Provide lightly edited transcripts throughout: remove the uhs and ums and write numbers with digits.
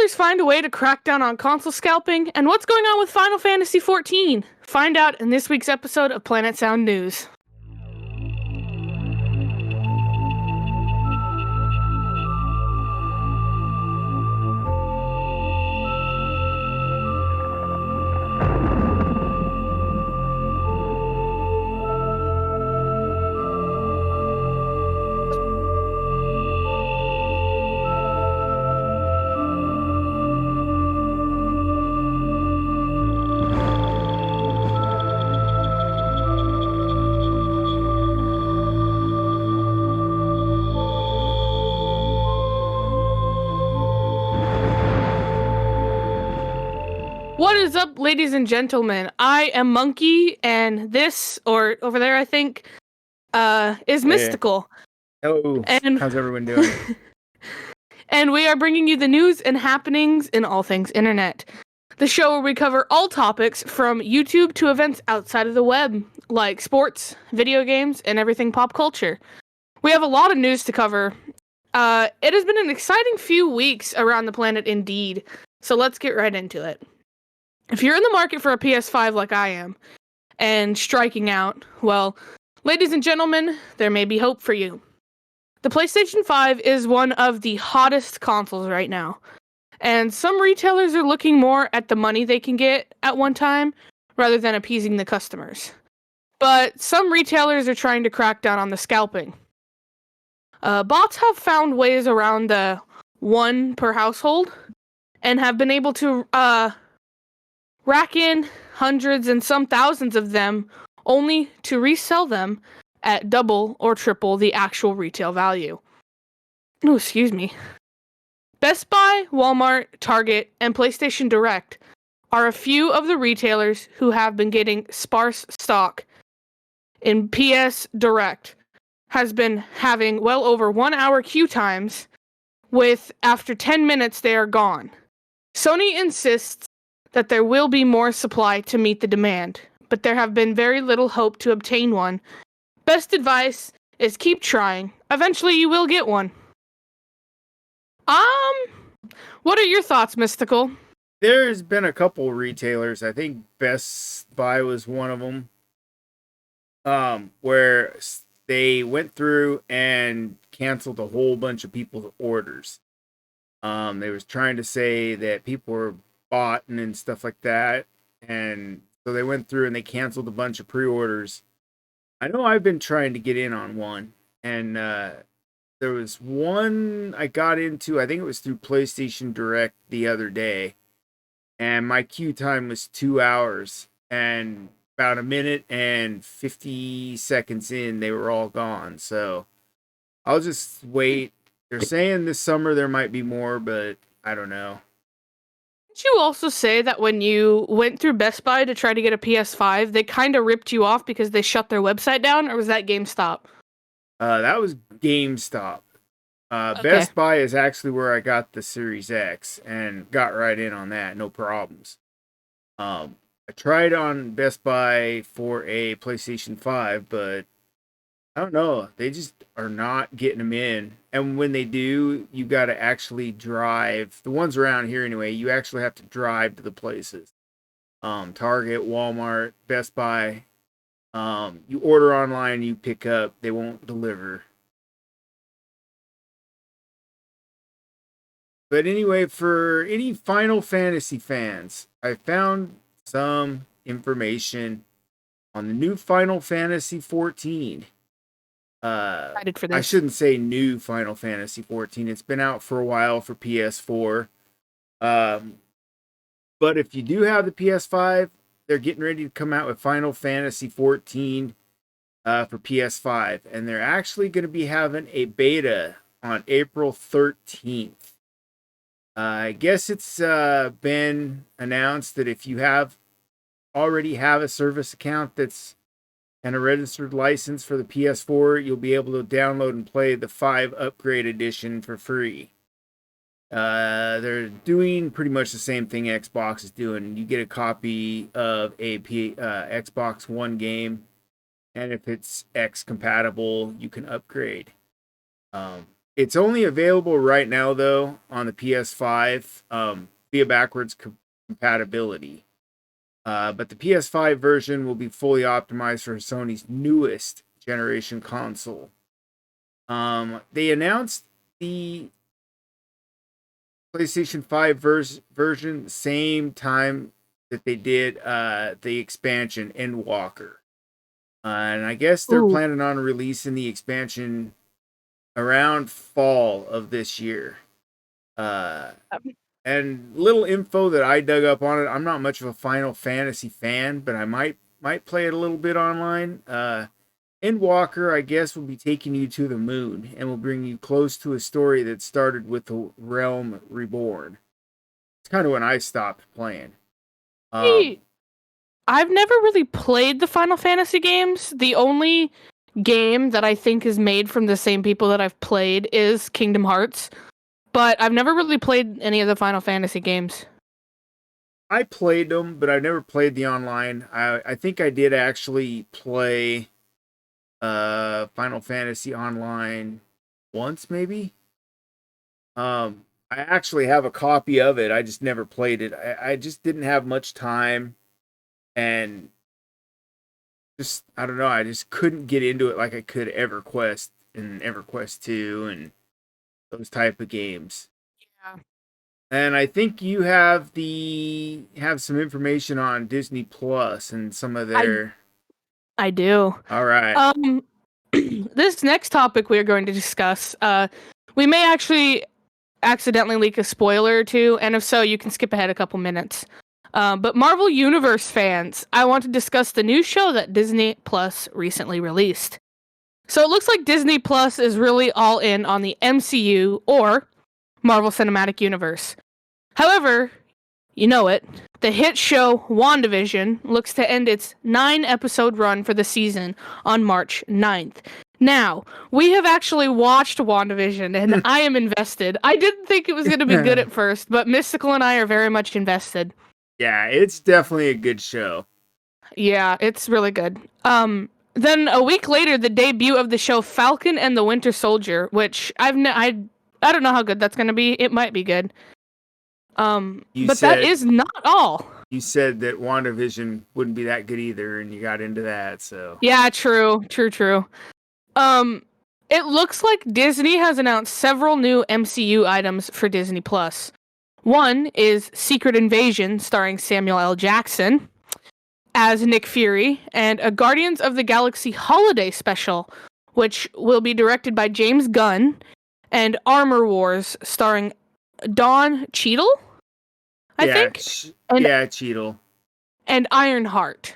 retailers find a way to crack down on console scalping? And what's going on with Final Fantasy XIV? Find out in this week's episode of Planet Sound News. What is up, ladies and gentlemen? I am Monkey, and this, or over there, I think, is Mystical. Hello. And how's everyone doing? And we are bringing you the news and happenings in all things internet. The show where we cover all topics from YouTube to events outside of the web, like sports, video games, and everything pop culture. We have a lot of news to cover. It has been an exciting few weeks around the planet indeed, so let's get right into it. If you're in the market for a PS5 like I am, and striking out, well, ladies and gentlemen, there may be hope for you. The PlayStation 5 is one of the hottest consoles right now, and some retailers are looking more at the money they can get at one time, rather than appeasing the customers. But some retailers are trying to crack down on the scalping. Bots have found ways around the one per household, and have been able to, rack in hundreds and some thousands of them, only to resell them at double or triple the actual retail value. Oh, excuse me. Best Buy, Walmart, Target, and PlayStation Direct are a few of the retailers who have been getting sparse stock. In PS Direct has been having well over 1 hour queue times, with after 10 minutes they are gone. Sony insists that there will be more supply to meet the demand, but there have been very little hope to obtain one. Best advice is keep trying. Eventually you will get one. What are your thoughts, Mystical? There's been a couple retailers. I think Best Buy was one of them. Where they went through and canceled a whole bunch of people's orders. They was trying to say that people were bought and stuff like that, and so they went through and they canceled a bunch of pre-orders. I know I've been trying to get in on one, and there was one I got into, I think it was through PlayStation Direct the other day, and my queue time was 2 hours, and about a minute and 50 seconds in, they were all gone. So I'll just wait. They're saying this summer there might be more, but I don't know. Did you also say that when you went through Best Buy to try to get a PS5, they kind of ripped you off because they shut their website down, or was that GameStop? That was GameStop. Okay. Best Buy is actually where I got the Series X and got right in on that, no problems. I tried on Best Buy for a PlayStation 5, but I don't know. They just are not getting them in. And when they do, you got to actually drive. The ones around here anyway, you actually have to drive to the places. Target, Walmart, Best Buy. You order online, you pick up. They won't deliver. But anyway, for any Final Fantasy fans, I found some information on the new Final Fantasy 14. Excited for this. I shouldn't say new Final Fantasy 14. It's been out for a while for PS4. But if you do have the PS5, they're getting ready to come out with Final Fantasy 14 for PS5. And they're actually going to be having a beta on April 13th. I guess it's been announced that if you already have a service account that's and a registered license for the PS4, you'll be able to download and play the 5 Upgrade Edition for free. They're doing pretty much the same thing Xbox is doing. You get a copy of a Xbox One game, and if it's X compatible, you can upgrade. It's only available right now, though, on the PS5 via backwards compatibility. But the PS5 version will be fully optimized for Sony's newest generation console. They announced the PlayStation 5 version same time that they did the expansion Endwalker. And I guess they're planning on releasing the expansion around fall of this year. And little info that I dug up on it. I'm not much of a Final Fantasy fan, but I might play it a little bit online. Endwalker, I guess, will be taking you to the moon and will bring you close to a story that started with the Realm Reborn. It's kind of when I stopped playing. I've never really played the Final Fantasy games. The only game that I think is made from the same people that I've played is Kingdom Hearts. But I've never really played any of the Final Fantasy games. I played them, but I've never played the online. I think I did actually play Final Fantasy Online once, maybe. I actually have a copy of it. I just never played it. I just didn't have much time, and just I don't know. I just couldn't get into it like I could EverQuest and EverQuest 2 and those type of games. Yeah. And I think you have some information on Disney Plus and some of their. I do. All right. This next topic we are going to discuss, we may actually accidentally leak a spoiler or two, and if so, you can skip ahead a couple minutes. But Marvel Universe fans, I want to discuss the new show that Disney Plus recently released. So it looks like Disney Plus is really all in on the MCU, or Marvel Cinematic Universe. However, you know it, the hit show WandaVision looks to end its 9-episode run for the season on March 9th. Now, we have actually watched WandaVision, and I am invested. I didn't think it was going to be good at first, but Mystical and I are very much invested. Yeah, it's definitely a good show. Yeah, it's really good. Then a week later, the debut of the show Falcon and the Winter Soldier, which I don't know how good that's going to be. It might be good. That is not all. You said that WandaVision wouldn't be that good either, and you got into that, so. Yeah, true. It looks like Disney has announced several new MCU items for Disney Plus. One is Secret Invasion, starring Samuel L. Jackson as Nick Fury, and a Guardians of the Galaxy holiday special, which will be directed by James Gunn, and Armor Wars, starring Don Cheadle, I think. Cheadle. And Ironheart.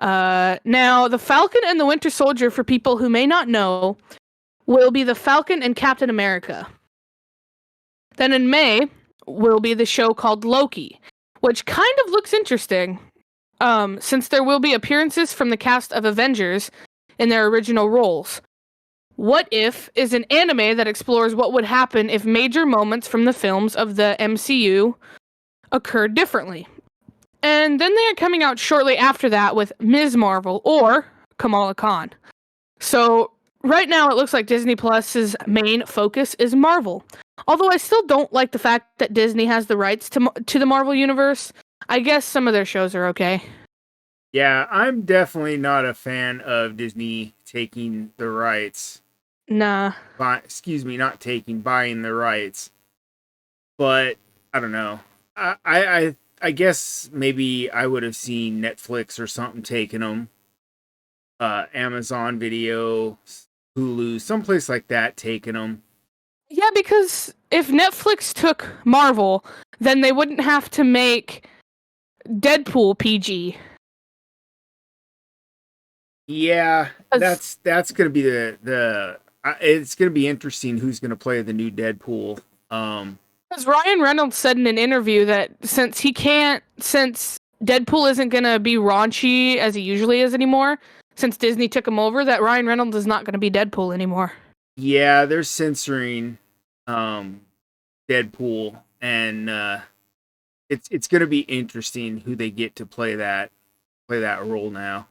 Now, the Falcon and the Winter Soldier, for people who may not know, will be the Falcon and Captain America. Then in May will be the show called Loki, which kind of looks interesting, since there will be appearances from the cast of Avengers in their original roles. What If is an anime that explores what would happen if major moments from the films of the MCU occurred differently. And then they are coming out shortly after that with Ms. Marvel, or Kamala Khan. So right now it looks like Disney Plus's main focus is Marvel. Although I still don't like the fact that Disney has the rights to the Marvel Universe. I guess some of their shows are okay. Yeah, I'm definitely not a fan of Disney taking the rights. Nah. Buying the rights. But I don't know. I guess maybe I would have seen Netflix or something taking them. Amazon Video, Hulu, someplace like that taking them. Yeah, because if Netflix took Marvel, then they wouldn't have to make Deadpool PG. Yeah, that's gonna be the it's gonna be interesting who's gonna play the new Deadpool. Because Ryan Reynolds said in an interview that since Deadpool isn't gonna be raunchy as he usually is anymore, since Disney took him over, that Ryan Reynolds is not gonna be Deadpool anymore. Yeah, they're censoring Deadpool, and it's gonna be interesting who they get to play that role now.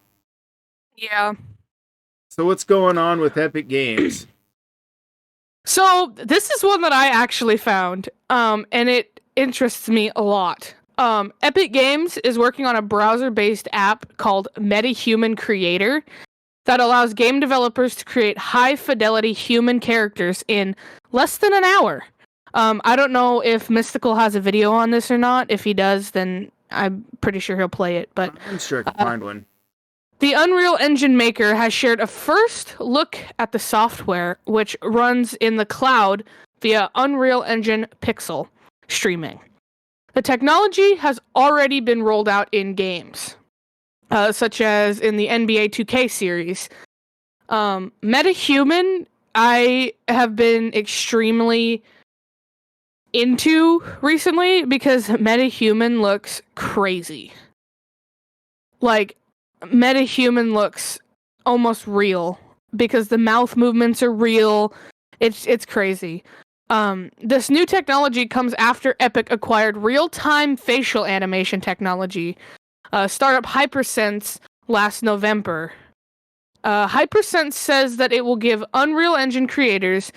Yeah. So what's going on with Epic Games? So So this is one that I actually found, and it interests me a lot. Epic Games is working on a browser-based app called MetaHuman Creator that allows game developers to create high-fidelity human characters in less than an hour. I don't know if Mystical has a video on this or not. If he does, then I'm pretty sure he'll play it. But I'm sure I can find one. the Unreal Engine maker has shared a first look at the software, which runs in the cloud via Unreal Engine Pixel streaming. The technology has already been rolled out in games, such as in the NBA 2K series. MetaHuman, I have been extremely into recently because MetaHuman looks crazy. Like, MetaHuman looks almost real because the mouth movements are real. It's crazy. This new technology comes after Epic acquired real-time facial animation technology, startup Hypersense, last November. Hypersense says that it will give Unreal Engine creators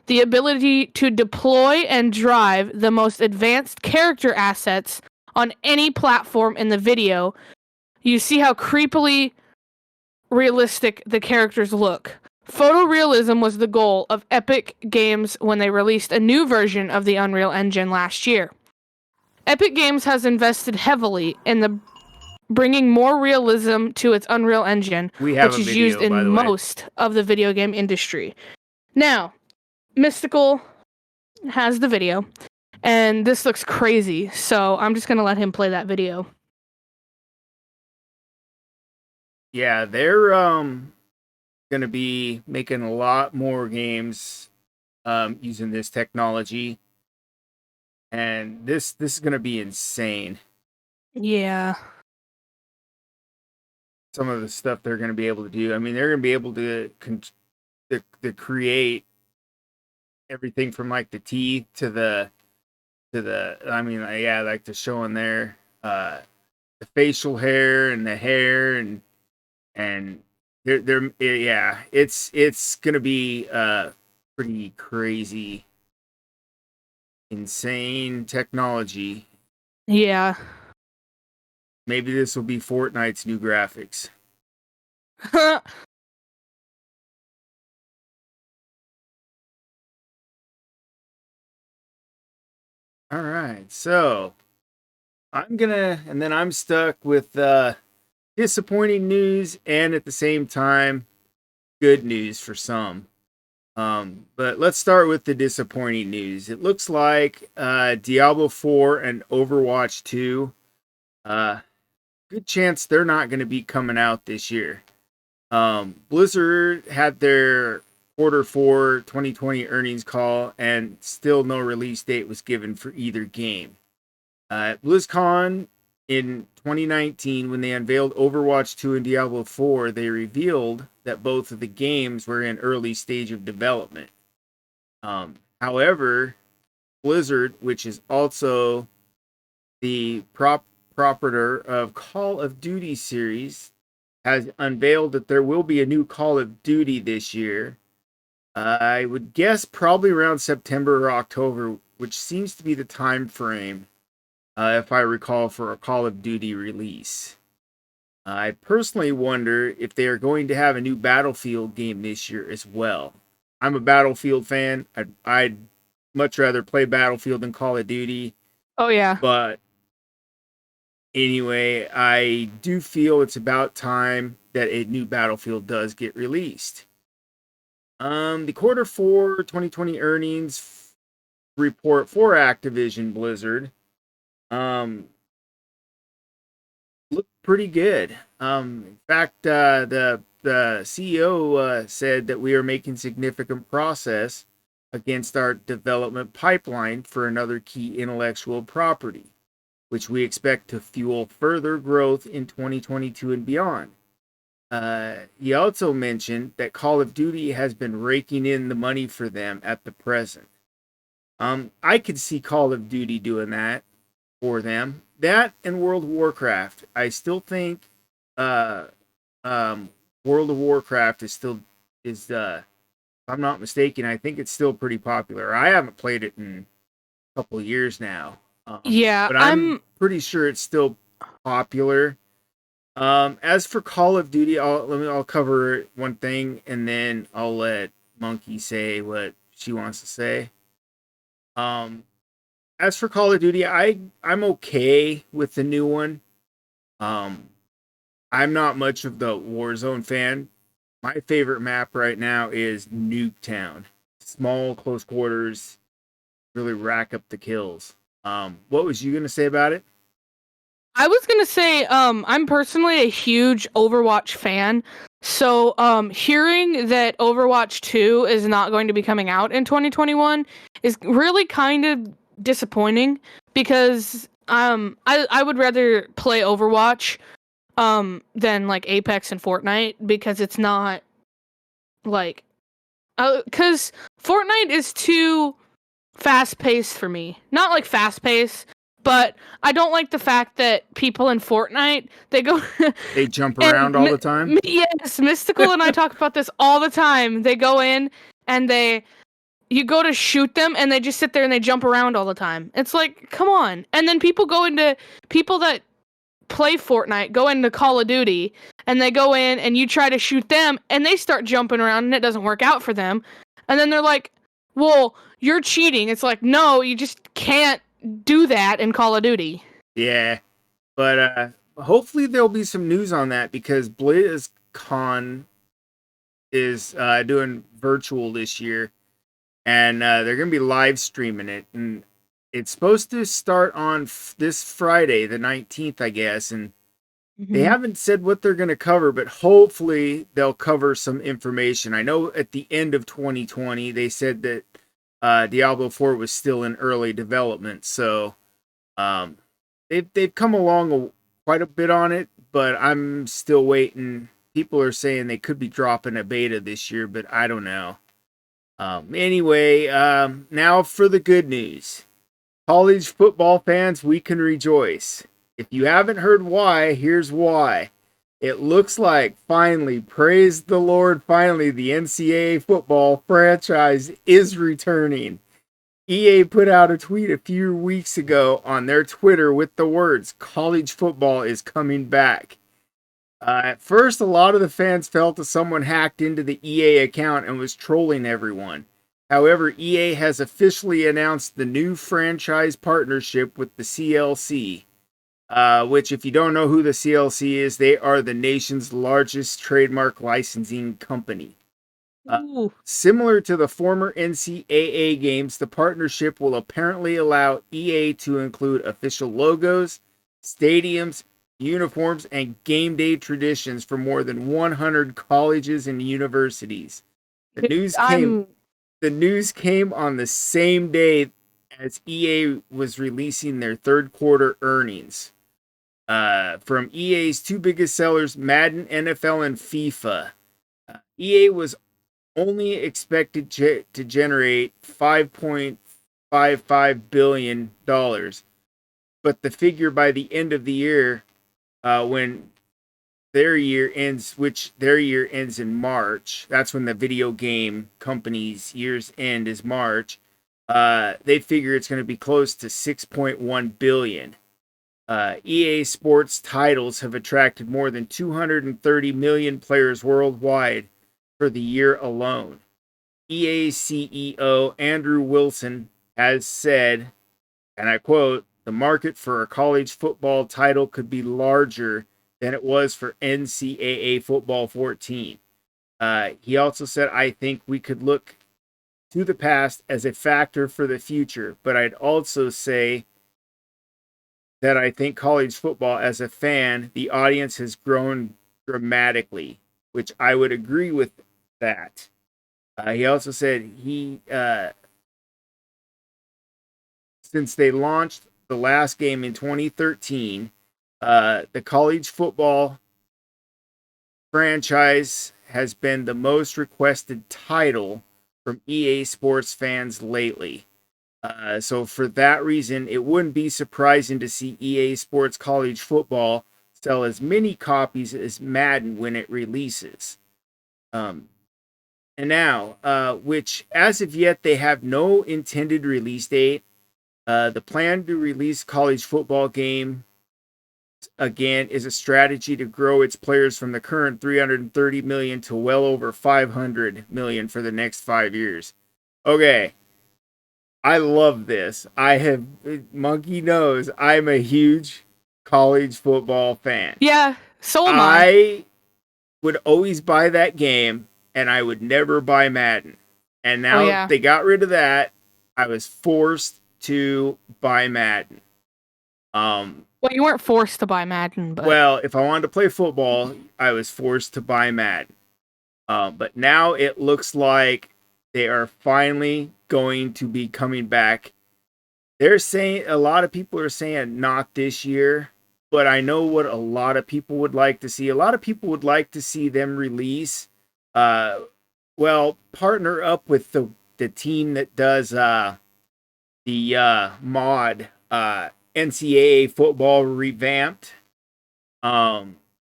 the ability to deploy and drive the most advanced character assets on any platform in the video. You see how creepily realistic the characters look. Photorealism was the goal of Epic Games when they released a new version of the Unreal Engine last year. Epic Games has invested heavily in the bringing more realism to its Unreal Engine, We have which a is video, used by in the way. most of the video game industry. Now, Mystical has the video, and this looks crazy, so I'm just going to let him play that video. Yeah, they're gonna be making a lot more games using this technology, and this is gonna be insane. Yeah. Some of the stuff they're gonna be able to do. I mean, they're gonna be able to create everything from like the teeth to the I mean, yeah, like the showing there the facial hair and the hair and they're yeah, it's gonna be pretty crazy, insane technology. Yeah. Maybe this will be Fortnite's new graphics. All right, so I'm stuck with disappointing news and at the same time good news for some. But let's start with the disappointing news. It looks like Diablo 4 and Overwatch 2, good chance they're not going to be coming out this year. Blizzard had their Q4 2020 earnings call, and still no release date was given for either game. At BlizzCon in 2019, when they unveiled Overwatch 2 and Diablo 4, they revealed that both of the games were in early stage of development. However, Blizzard, which is also the proprietor of Call of Duty series, has unveiled that there will be a new Call of Duty this year. I would guess probably around September or October, which seems to be the time frame, if I recall, for a Call of Duty release. I personally wonder if they are going to have a new Battlefield game this year as well. I'm a Battlefield fan. I'd much rather play Battlefield than Call of Duty. Oh, yeah. But anyway, I do feel it's about time that a new Battlefield does get released. The Q4 2020 earnings report for Activision Blizzard looked pretty good. In fact, the CEO said that we are making significant progress against our development pipeline for another key intellectual property, which we expect to fuel further growth in 2022 and beyond. He also mentioned that Call of Duty has been raking in the money for them at the present. I could see Call of Duty doing that for them. That and World of Warcraft. I still think World of Warcraft is I'm not mistaken. I think it's still pretty popular. I haven't played it in a couple of years now. Yeah, But I'm I'm pretty sure it's still popular. As for Call of Duty, I'll cover one thing and then I'll let Monkey say what she wants to say. Um, as for Call of Duty, I'm okay with the new one. Um, I'm not much of the Warzone fan. My favorite map right now is Nuketown. Small, close quarters, really rack up the kills. What was you gonna say about it? I was gonna say, I'm personally a huge Overwatch fan. So, hearing that Overwatch 2 is not going to be coming out in 2021 is really kind of disappointing because I would rather play Overwatch than like Apex and Fortnite because it's not like cuz Fortnite is too fast paced for me. Not like fast paced, but I don't like the fact that people in Fortnite they go They jump and around all the time. yes, Mystical and I talk about this all the time. They go in and you go to shoot them and they just sit there and they jump around all the time. It's like, come on. And then people that play Fortnite go into Call of Duty and they go in and you try to shoot them and they start jumping around and it doesn't work out for them. And then they're like, "Well, you're cheating." It's like, "No, you just can't do that in Call of Duty." Yeah, but hopefully there'll be some news on that because BlizzCon is doing virtual this year, and they're gonna be live streaming it, and it's supposed to start on this Friday, the 19th, I guess, and they Mhm. haven't said what they're gonna cover, but hopefully they'll cover some information. I know at the end of 2020 they said that Diablo 4 was still in early development, so um, they've come along quite a bit on it, but I'm still waiting. People are saying they could be dropping a beta this year, but I don't know. Anyway, now for the good news. College football fans, we can rejoice. If you haven't heard why, here's why. It looks like finally, praise the Lord, finally, the NCAA football franchise is returning. EA put out a tweet a few weeks ago on their Twitter with the words, college football is coming back. At first, a lot of the fans felt that someone hacked into the EA account and was trolling everyone. However, EA has officially announced the new franchise partnership with the CLC, which, if you don't know who the CLC is, they are the nation's largest trademark licensing company. Ooh. Similar to the former NCAA games, the partnership will apparently allow EA to include official logos, stadiums, uniforms, and game day traditions for more than 100 colleges and universities. The Dude, news came I'm the news came on the same day as EA was releasing their third quarter earnings. From EA's two biggest sellers, Madden, NFL, and FIFA. EA was only expected to generate $5.55 billion, but the figure by the end of the year, when their year ends, which their year ends in March, that's when the video game company's year's end is March. They figure it's going to be close to 6.1 billion. EA Sports titles have attracted more than 230 million players worldwide for the year alone. EA CEO Andrew Wilson has said, and I quote, the market for a college football title could be larger than it was for NCAA Football 14. He also said, I think we could look to the past as a factor for the future, but I'd also say that I think college football, as a fan, the audience has grown dramatically, which I would agree with that. He also said since they launched the last game in 2013, the college football franchise has been the most requested title from EA Sports fans lately. So for that reason, it wouldn't be surprising to see EA Sports College Football sell as many copies as Madden when it releases. Um, And now, which as of yet, they have no intended release date. The plan to release college football game again is a strategy to grow its players from the current 330 million to well over 500 million for the next 5 years. Okay. I love this. Monkey knows I'm a huge college football fan. Yeah, so am I. I would always buy that game, and I would never buy Madden. And now they got rid of that. I was forced to buy Madden. Well, you weren't forced to buy Madden, but well, if I wanted to play football, I was forced to buy Madden. But now it looks like they are finally going to be coming back. They're saying, a lot of people are saying not this year, but I know what a lot of people would like to see. A lot of people would like to see them release, partner up with the team that does the mod NCAA football revamped,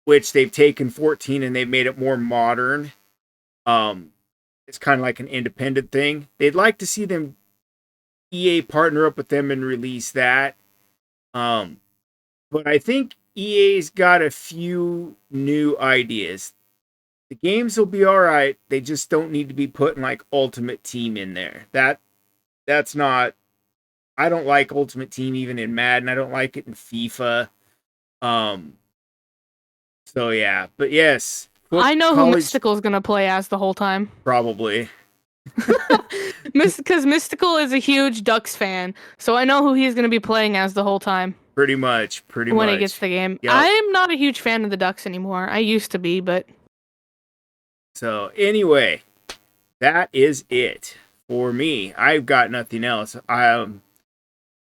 which they've taken 14 and they've made it more modern. It's kind of like an independent thing. They'd like to see them EA partner up with them and release that. But I think EA's got a few new ideas. The games will be all right. They just don't need to be putting like Ultimate Team in there. That's not. I don't like Ultimate Team even in Madden. I don't like it in FIFA. So yeah, but yes. I know who Mystical's gonna play as the whole time. Probably. Because Mystical is a huge Ducks fan, so I know who he's gonna be playing as the whole time. Pretty much. When he gets the game. Yep. I'm not a huge fan of the Ducks anymore. I used to be, but. So anyway, that is it for me. I've got nothing else.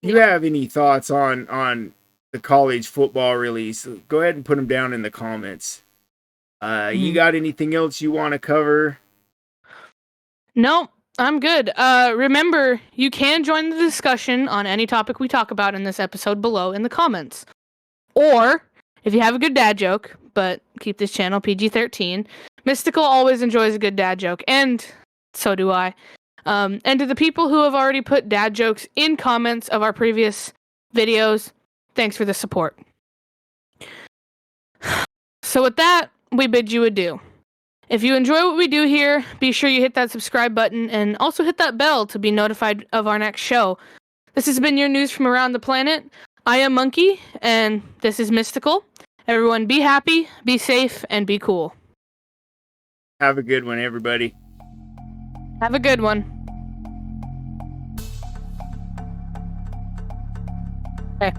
You have any thoughts on the college football release? Go ahead and put them down in the comments. You got anything else you want to cover? No, I'm good. Remember, you can join the discussion on any topic we talk about in this episode below in the comments. Or, if you have a good dad joke, but keep this channel PG-13, Mystical always enjoys a good dad joke, and so do I. And to the people who have already put dad jokes in comments of our previous videos, thanks for the support. So with that, we bid you adieu. If you enjoy what we do here, be sure you hit that subscribe button and also hit that bell to be notified of our next show. This has been your news from around the planet. I am Monkey, and this is Mystical. Everyone be happy, be safe, and be cool. Have a good one, everybody. Have a good one. Okay.